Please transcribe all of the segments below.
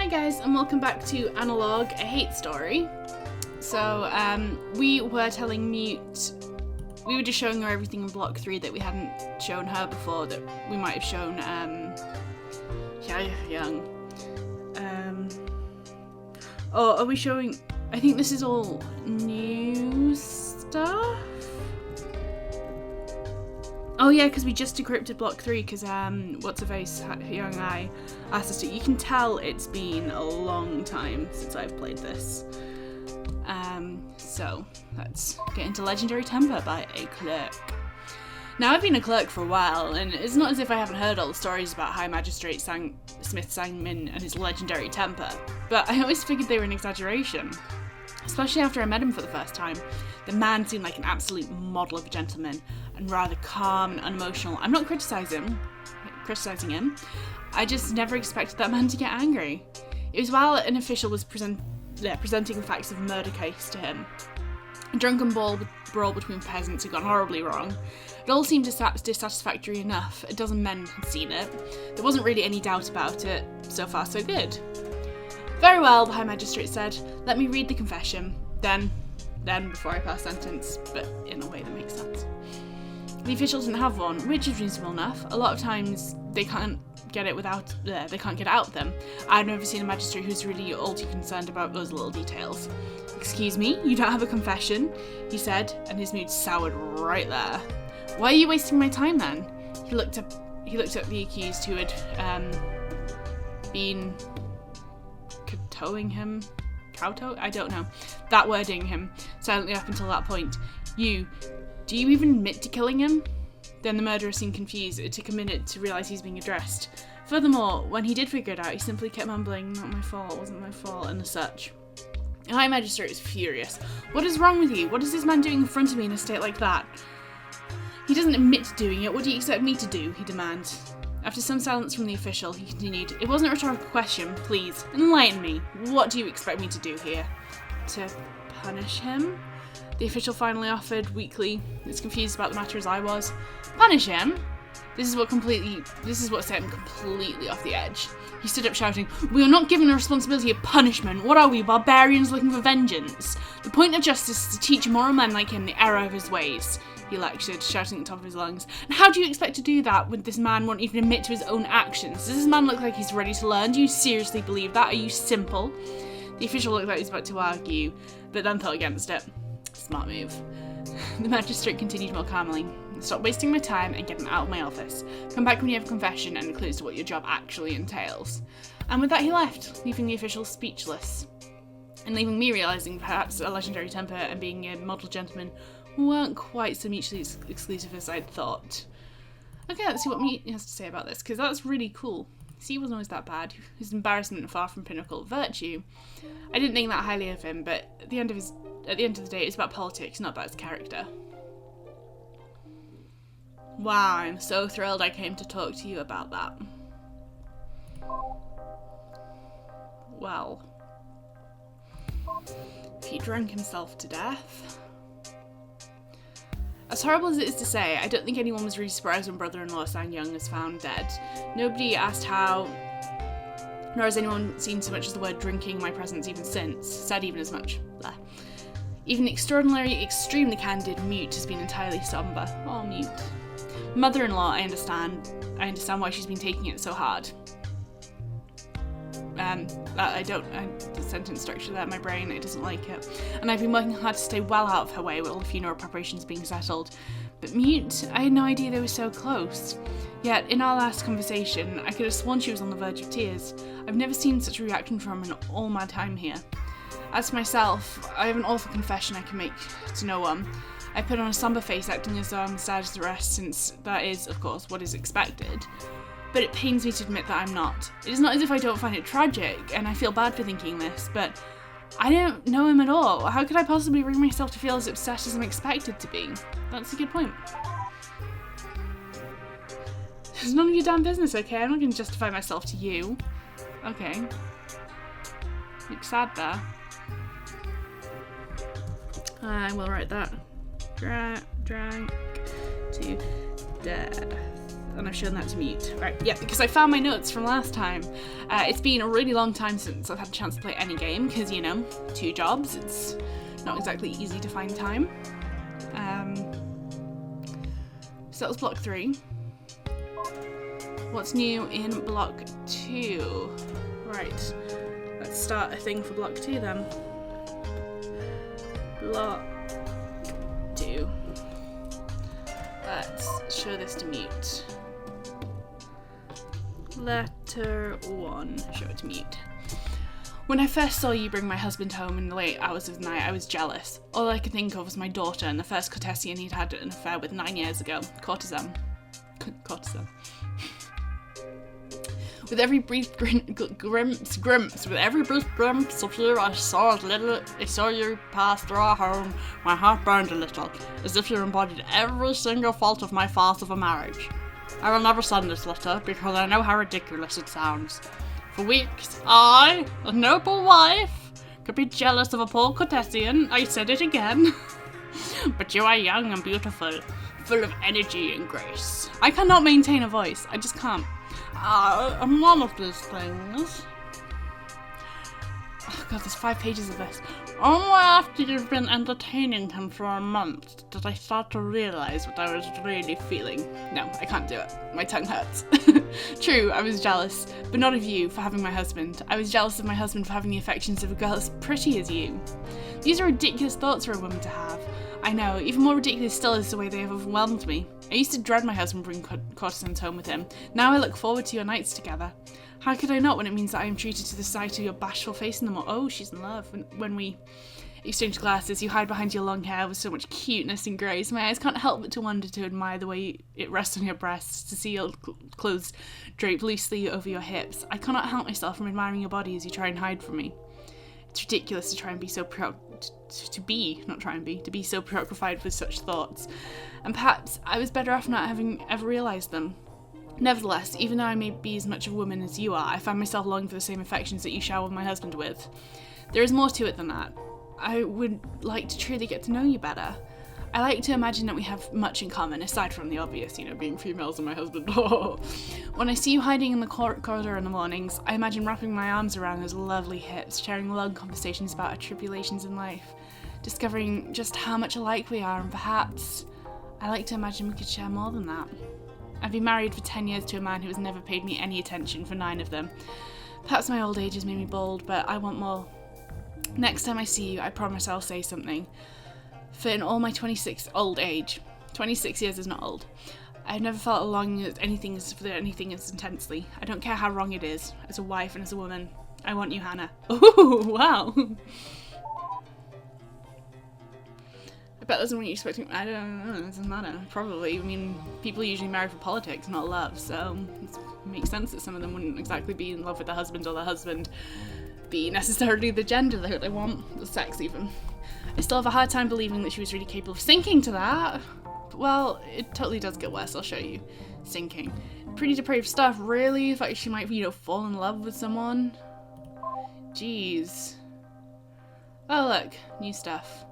guys, and welcome back to Analogue, a hate story. So, we were telling Mute, we were just showing her everything in Block 3 that we hadn't shown her before, that we might have shown, Young. Are we showing, I think this is all new stuff? Oh yeah, because we just decrypted Block 3, because what's-her-face, Young I, asked us to. You can tell it's been a long time since I've played this. So, let's get into Legendary Temper by a Clerk. Now, I've been a clerk for a while, and it's not as if I haven't heard all the stories about High Magistrate Smith Sangmin and his legendary temper, but I always figured they were an exaggeration. Especially after I met him for the first time. The man seemed like an absolute model of a gentleman, and rather calm and unemotional. I'm not criticizing him. I just never expected that man to get angry. It was while an official was presenting facts of a murder case to him. A drunken brawl between peasants had gone horribly wrong. It all seemed dissatisfactory enough. A dozen men had seen it. There wasn't really any doubt about it. So far, so good. Very well, the High Magistrate said. Let me read the confession. Then, before I pass sentence, but in a way that makes sense. The official didn't have one, which is reasonable enough. A lot of times, they can't get it out them. I've never seen a magistrate who's really all too concerned about those little details. Excuse me, you don't have a confession? He said, and his mood soured right there. Why are you wasting my time then? He looked up the accused who had been kowtowing him? I don't know. That wording him silently up until that point. Do you even admit to killing him? Then the murderer seemed confused. It took a minute to realise he's being addressed. Furthermore, when he did figure it out, he simply kept mumbling, not my fault, it wasn't my fault, and as such. The High Magistrate was furious. What is wrong with you? What is this man doing in front of me in a state like that? He doesn't admit to doing it. What do you expect me to do? He demanded. After some silence from the official, he continued, It wasn't a rhetorical question. Please, enlighten me. What do you expect me to do here? To punish him? The official finally offered, weakly, as confused about the matter as I was. Punish him? This is what set him completely off the edge. He stood up shouting, We are not given the responsibility of punishment. What are we, barbarians looking for vengeance? The point of justice is to teach moral men like him the error of his ways. He lectured, shouting at the top of his lungs. And how do you expect to do that when this man won't even admit to his own actions? Does this man look like he's ready to learn? Do you seriously believe that? Are you simple? The official looked like he was about to argue, but then thought against it. Smart move. The magistrate continued more calmly. Stop wasting my time and get him out of my office. Come back when you have a confession and clues to what your job actually entails. And with that he left, leaving the official speechless. And leaving me realising perhaps a legendary temper and being a model gentleman weren't quite so mutually exclusive as I'd thought. Okay, let's see what Meat has to say about this, because that's really cool. See, he wasn't always that bad. His embarrassment far from pinnacle of virtue. I didn't think that highly of him, but at the end of the day, it's about politics, not about his character. Wow, I'm so thrilled I came to talk to you about that. Well, if he drank himself to death. As horrible as it is to say, I don't think anyone was really surprised when brother-in-law Sang Young was found dead. Nobody asked how, nor has anyone seen so much as the word drinking in my presence even since, said even as much. Blah. Even extremely candid Mute has been entirely somber. Oh, Mute. Mother-in-law, I understand why she's been taking it so hard. The sentence structure there in my brain, it doesn't like it. And I've been working hard to stay well out of her way while the funeral preparations being settled. But Mute, I had no idea they were so close. Yet, in our last conversation, I could have sworn she was on the verge of tears. I've never seen such a reaction from her in all my time here. As for myself, I have an awful confession I can make to no one. I put on a somber face, acting as though I'm as sad as the rest, since that is, of course, what is expected. But it pains me to admit that I'm not. It is not as if I don't find it tragic, and I feel bad for thinking this, but I don't know him at all. How could I possibly bring myself to feel as upset as I'm expected to be? That's a good point. It's none of your damn business, okay? I'm not going to justify myself to you. Okay. Look sad there. I will write that. Drank to death. and I've shown that to mute. Right, yeah, because I found my notes from last time. It's been a really long time since I've had a chance to play any game, because, you know, 2 jobs, it's not exactly easy to find time. So that was block 3. What's new in block 2? Right, let's start a thing for block 2 then. Block 2. Let's show this to mute. Letter 1, show it to mute. When I first saw you bring my husband home in the late hours of the night, I was jealous. All I could think of was my daughter and the first courtesan he'd had an affair with 9 years ago. Courtesan. With every brief glimpse of you, I saw you pass through our home. My heart burned a little, as if you embodied every single fault of my farce of a marriage. I will never send this letter, because I know how ridiculous it sounds. For weeks, I, a noble wife, could be jealous of a poor courtesan. I said it again. But you are young and beautiful, full of energy and grace. I cannot maintain a voice. I just can't. I'm one of these things. Oh god, there's 5 pages of this. Only after you've been entertaining him for a month did I start to realise what I was really feeling. No, I can't do it. My tongue hurts. True, I was jealous, but not of you for having my husband. I was jealous of my husband for having the affections of a girl as pretty as you. These are ridiculous thoughts for a woman to have. I know, even more ridiculous still is the way they have overwhelmed me. I used to dread my husband bringing courtesans home with him. Now I look forward to your nights together. How could I not when it means that I am treated to the sight of your bashful face in the morning? Oh, she's in love. When we exchange glasses, you hide behind your long hair with so much cuteness and grace. My eyes can't help but to wonder to admire the way it rests on your breasts, to see your clothes draped loosely over your hips. I cannot help myself from admiring your body as you try and hide from me. It's ridiculous to try and be so to be so preoccupied with such thoughts. And perhaps I was better off not having ever realised them. Nevertheless, even though I may be as much of a woman as you are, I find myself longing for the same affections that you shower my husband with. There is more to it than that. I would like to truly get to know you better. I like to imagine that we have much in common, aside from the obvious, you know, being females and my husband. When I see you hiding in the corridor in the mornings, I imagine wrapping my arms around those lovely hips, sharing long conversations about our tribulations in life, discovering just how much alike we are, and perhaps I like to imagine we could share more than that. I've been married for 10 years to a man who has never paid me any attention for 9 of them. Perhaps my old age has made me bold, but I want more. Next time I see you, I promise I'll say something. For in all my 26 years is not old. I've never felt along at anything as intensely. I don't care how wrong it is. As a wife and as a woman, I want you, Hannah. Ooh, wow. I bet that's what you're expecting. I don't know, it doesn't matter. Probably. I mean, people are usually married for politics, not love, so it makes sense that some of them wouldn't exactly be in love with their husband, or their husband be necessarily the gender that they want, the sex even. I still have a hard time believing that she was really capable of sinking to that. Well, it totally does get worse, I'll show you. Sinking. Pretty depraved stuff, really. The fact she might, you know, fall in love with someone. Jeez. Oh, look. New stuff.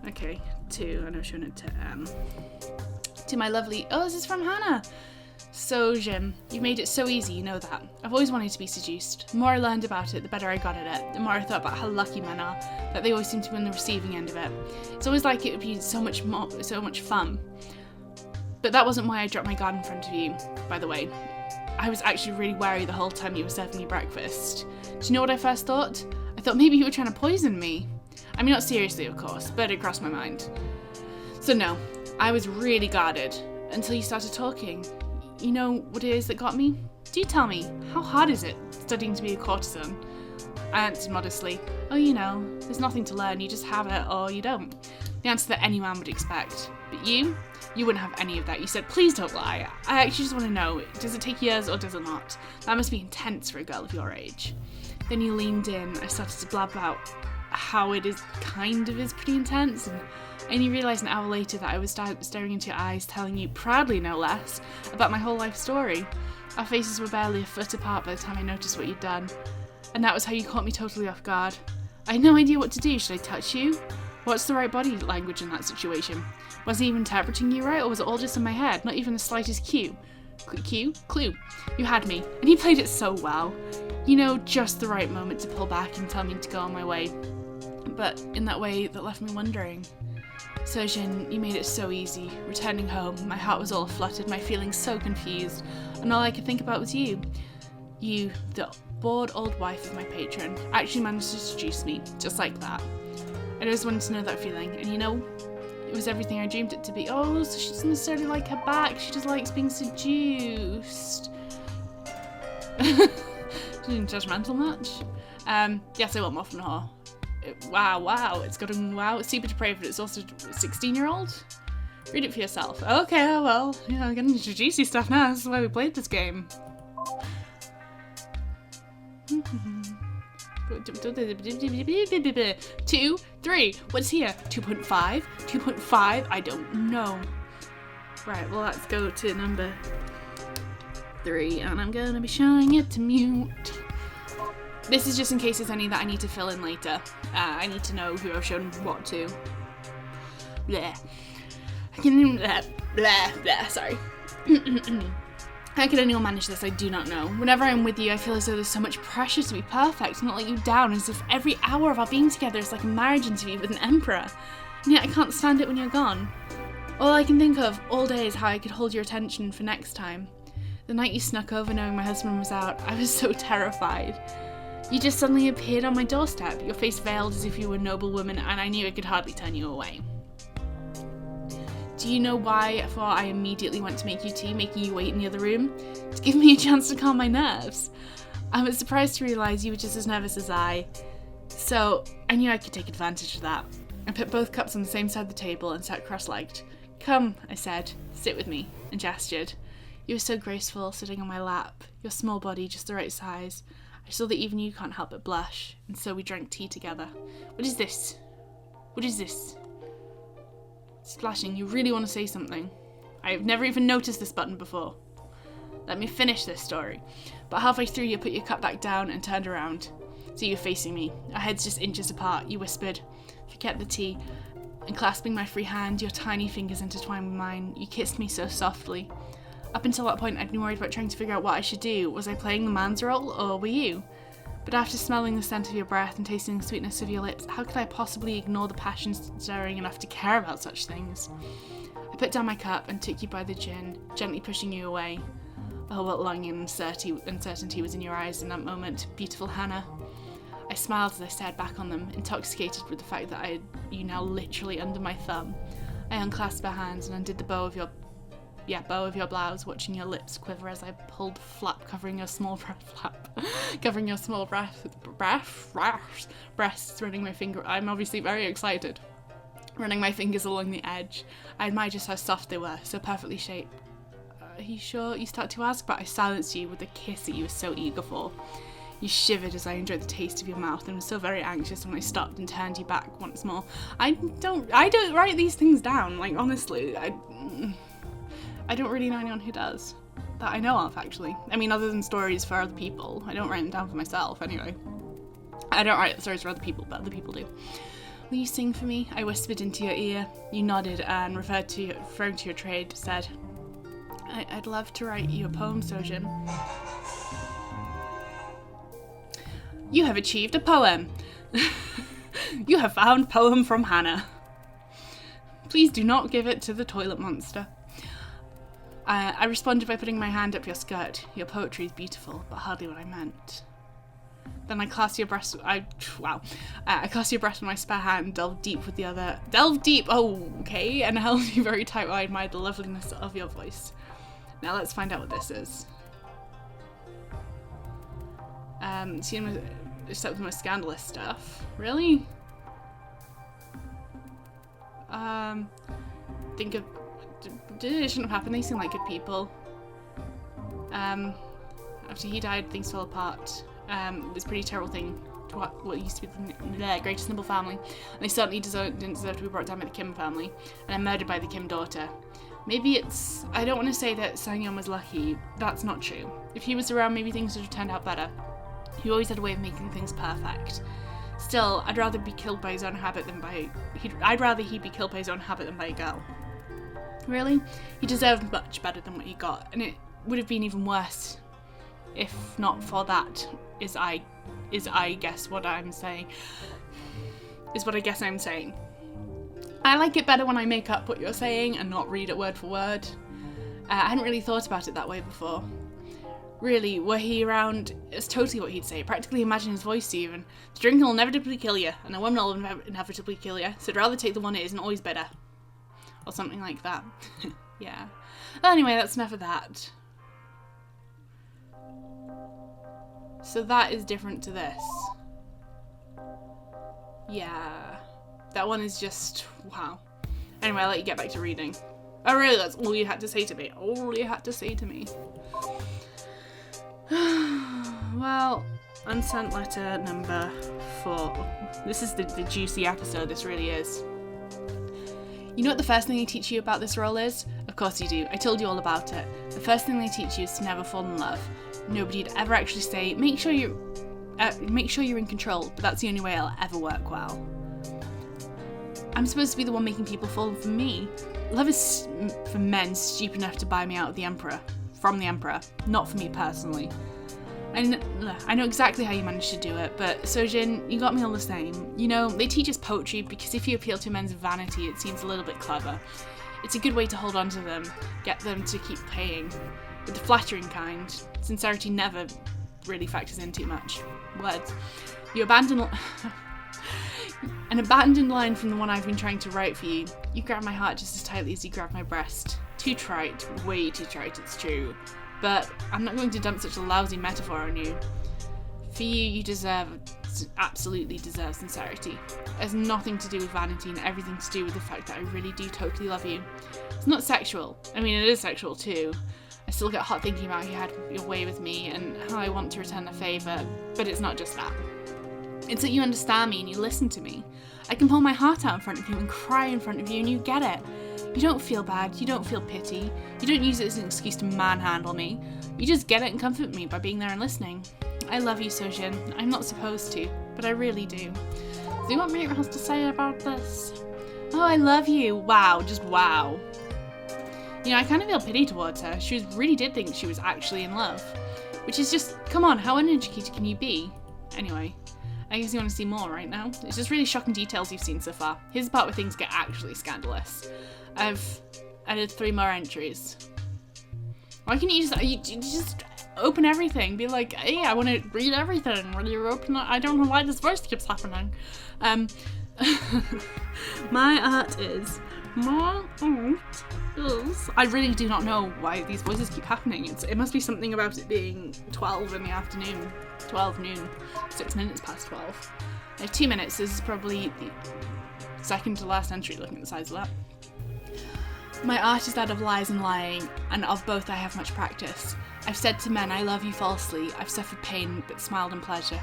Okay, I know showing it to my lovely... Oh, this is from Hannah! So, Jim, you made it so easy, you know that. I've always wanted to be seduced. The more I learned about it, the better I got at it. The more I thought about how lucky men are, that they always seem to be on the receiving end of it. It's always like it would be so much fun. But that wasn't why I dropped my guard in front of you, by the way. I was actually really wary the whole time you were serving me breakfast. Do you know what I first thought? I thought maybe you were trying to poison me. I mean, not seriously, of course, but it crossed my mind. So no, I was really guarded, until you started talking. You know what it is that got me? Do tell me, how hard is it studying to be a courtesan? I answered modestly, oh, you know, there's nothing to learn, you just have it or you don't. The answer that any man would expect. But you wouldn't have any of that. You said, please don't lie. I actually just want to know, does it take years or does it not? That must be intense for a girl of your age. Then you leaned in, I started to blab out how it is pretty intense, and I only realised an hour later that I was staring into your eyes, telling you, proudly no less, about my whole life story. Our faces were barely a foot apart by the time I noticed what you'd done. And that was how you caught me totally off guard. I had no idea what to do. Should I touch you? What's the right body language in that situation? Was he even interpreting you right, or was it all just in my head? Not even the slightest cue? Clue. You had me. And he played it so well. You know, just the right moment to pull back and tell me to go on my way. But in that way that left me wondering. Sojin, you made it so easy. Returning home, my heart was all fluttered, my feelings so confused, and all I could think about was you. You, the bored old wife of my patron, actually managed to seduce me, just like that. I always wanted to know that feeling, and you know, it was everything I dreamed it to be. Oh, so she doesn't necessarily like her back, she just likes being seduced. Didn't judgmental much. Yes, I want more from her. Wow, it's gotten, it's super depraved, but it's also a 16-year-old? Read it for yourself. Okay, well, yeah, I'm getting into juicy stuff now, this is why we played this game. 2, 3, what's here? 2.5? 2.5? I don't know. Right, well, let's go to number 3, and I'm gonna be showing it to mute. This is just in case there's any that I need to fill in later. I need to know who I've shown what to. Bleh. Sorry. How could anyone manage this? I do not know. Whenever I'm with you, I feel as though there's so much pressure to be perfect, not let you down, as if every hour of our being together is like a marriage interview with an emperor. And yet I can't stand it when you're gone. All I can think of all day is how I could hold your attention for next time. The night you snuck over knowing my husband was out, I was so terrified. You just suddenly appeared on my doorstep, your face veiled as if you were a noble woman, and I knew I could hardly turn you away. Do you know why I thought I immediately went to make you tea, making you wait in the other room? To give me a chance to calm my nerves. I was surprised to realise you were just as nervous as I. So, I knew I could take advantage of that. I put both cups on the same side of the table and sat cross-legged. Come, I said, sit with me, and gestured. You were so graceful, sitting on my lap, your small body just the right size. I saw that even you can't help but blush, and so we drank tea together. What is this? What is this? Splashing, you really want to say something? I have never even noticed this button before. Let me finish this story. But halfway through, you put your cup back down and turned around. So you were facing me, our heads just inches apart. You whispered, forget the tea. And clasping my free hand, your tiny fingers intertwined with mine, you kissed me so softly. Up until that point, I'd been worried about trying to figure out what I should do. Was I playing the man's role, or were you? But after smelling the scent of your breath and tasting the sweetness of your lips, how could I possibly ignore the passion stirring enough to care about such things? I put down my cup and took you by the chin, gently pushing you away. Oh, what longing and uncertainty was in your eyes in that moment, beautiful Hannah. I smiled as I stared back on them, intoxicated with the fact that I had you now literally under my thumb. I unclasped our hands and undid the bow of your blouse, watching your lips quiver as I pulled flap, covering your small breasts, running my finger. I'm obviously very excited. Running my fingers along the edge. I admired just how soft they were, so perfectly shaped. Are you sure? You start to ask, but I silenced you with the kiss that you were so eager for. You shivered as I enjoyed the taste of your mouth and was so very anxious when I stopped and turned you back once more. I don't write these things down, like honestly. I don't really know anyone who does. That I know of, actually. I mean, other than stories for other people. I don't write them down for myself, anyway. I don't write stories for other people, but other people do. Will you sing for me? I whispered into your ear. You nodded and referring to your trade, said, I'd love to write you a poem, Sojin. You have achieved a poem. You have found poem from Hannah. Please do not give it to the toilet monster. I responded by putting my hand up your skirt. Your poetry is beautiful, but hardly what I meant. Then I clasped your breast. I clasped your breast with my spare hand, delved deep, oh, okay, and held you very tight while I admired the loveliness of your voice. Now let's find out what this is. Except the most scandalous stuff. Really? Think of. It shouldn't have happened. They seem like good people. After he died, things fell apart. It was a pretty terrible thing to what used to be the greatest noble family. And they certainly didn't deserve to be brought down by the Kim family. And murdered by the Kim daughter. Maybe it's. I don't want to say that Sangyeon was lucky. That's not true. If he was around, maybe things would have turned out better. He always had a way of making things perfect. Still, I'd rather be killed by his own habit than by. I'd rather he be killed by his own habit than by a girl. Really? He deserved much better than what he got, and it would have been even worse if not for that, is I guess what I'm saying. Is what I guess I'm saying. I like it better when I make up what you're saying and not read it word for word. I hadn't really thought about it that way before. Really, were he around, it's totally what he'd say. Practically imagine his voice even. The drinking will inevitably kill you, and a woman will inevitably kill you, so I'd rather take the one that isn't always better. Or something like that. Yeah. Well, anyway, that's enough of that. So that is different to this. Yeah. That one is just, wow. Anyway, I'll let you get back to reading. Oh really, that's all you had to say to me? All you had to say to me. Well, unsent letter number 4. This is the juicy episode, this really is. You know what the first thing they teach you about this role is? Of course you do, I told you all about it. The first thing they teach you is to never fall in love. Nobody'd ever actually say, make sure you're in control, but that's the only way it'll ever work well. I'm supposed to be the one making people fall for me. Love is for men stupid enough to buy me out of from the Emperor, not for me personally. I know exactly how you managed to do it, but Sojin, you got me all the same. You know, they teach us poetry because if you appeal to men's vanity, it seems a little bit clever. It's a good way to hold on to them, get them to keep paying. But the flattering kind, sincerity never really factors in too much. Words. You abandon an abandoned line from the one I've been trying to write for you. You grab my heart just as tightly as you grab my breast. Too trite, way too trite, it's true. But I'm not going to dump such a lousy metaphor on you. For you absolutely deserve sincerity. It has nothing to do with vanity and everything to do with the fact that I really do totally love you. It's not sexual. I mean, it is sexual too. I still get hot thinking about how you had your way with me and how I want to return the favour, but it's not just that. It's that you understand me and you listen to me. I can pull my heart out in front of you and cry in front of you and you get it. You don't feel bad, you don't feel pity, you don't use it as an excuse to manhandle me. You just get it and comfort me by being there and listening. I love you, Sojin. I'm not supposed to, but I really do. See what Mira has to say about this? Oh, I love you. Wow, just wow. You know, I kind of feel pity towards her. She really did think she was actually in love. Which is just, come on, how uneducated can you be? Anyway, I guess you want to see more right now. It's just really shocking details you've seen so far. Here's the part where things get actually scandalous. I've added 3 more entries. Why can't you just open everything? Be like, hey, I want to read everything. When you open it, I don't know why this voice keeps happening. My art is. I really do not know why these voices keep happening. It must be something about it being 12 in the afternoon. 12 noon. 6 minutes past 12. I have 2 minutes. This is probably the second to last entry looking at the size of that. My art is that of lies and lying, and of both I have much practice. I've said to men I love you falsely, I've suffered pain but smiled in pleasure.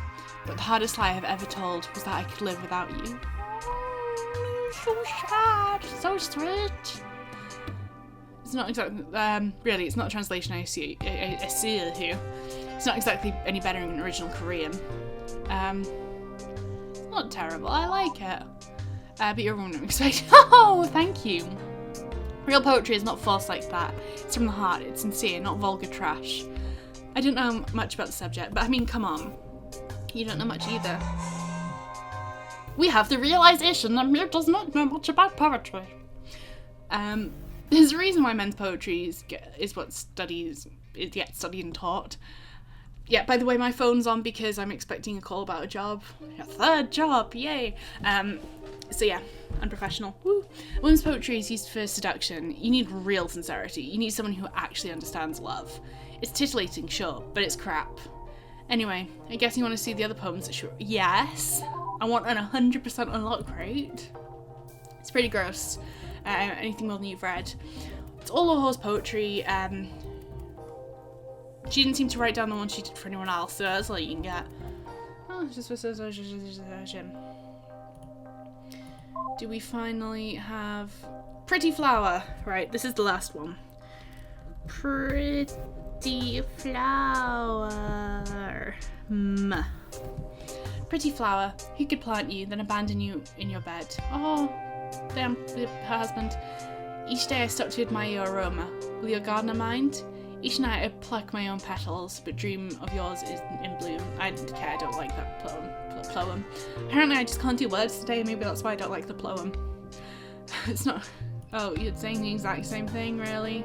But the hardest lie I've ever told was that I could live without you. So sad, so sweet. It's not exactly, really, it's not a translation I see here. It's not exactly any better than original Korean. It's not terrible, I like it. But you're wrong, I'm expecting. Oh, thank you. Real poetry is not false like that. It's from the heart, it's sincere, not vulgar trash. I don't know much about the subject, but I mean, come on. You don't know much either. We have the realization that Mir does not know much about poetry. There's a reason why men's poetry is what gets studied and taught. Yeah, by the way, my phone's on because I'm expecting a call about a job. A 3rd job, yay! So yeah, unprofessional. Woo. Women's poetry is used for seduction. You need real sincerity. You need someone who actually understands love. It's titillating, sure, but it's crap. Anyway, I guess you want to see the other poems that sure. Yes! I want an 100% unlock rate. It's pretty gross. Anything more than you've read. It's all Lahor's poetry. She didn't seem to write down the one she did for anyone else, so that's all you can get. Oh, just do we finally have Pretty Flower? Right, this is the last one. Pretty Flower. Pretty flower, who could plant you, then abandon you in your bed? Oh, damn, her husband. Each day I stop to admire your aroma. Will your gardener mind? Each night I pluck my own petals, but dream of yours is in bloom. I don't like that poem. Apparently I just can't do words today, maybe that's why I don't like the poem. It's not... Oh, you're saying the exact same thing, really?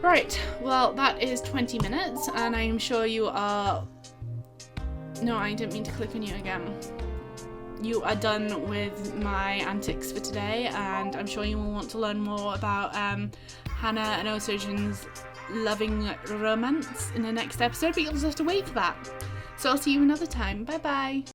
Right, well, that is 20 minutes, and I'm sure you are... No, I didn't mean to click on you again. You are done with my antics for today, and I'm sure you will want to learn more about Hannah and Osojin's loving romance in the next episode, but you'll just have to wait for that. So I'll see you another time. Bye bye.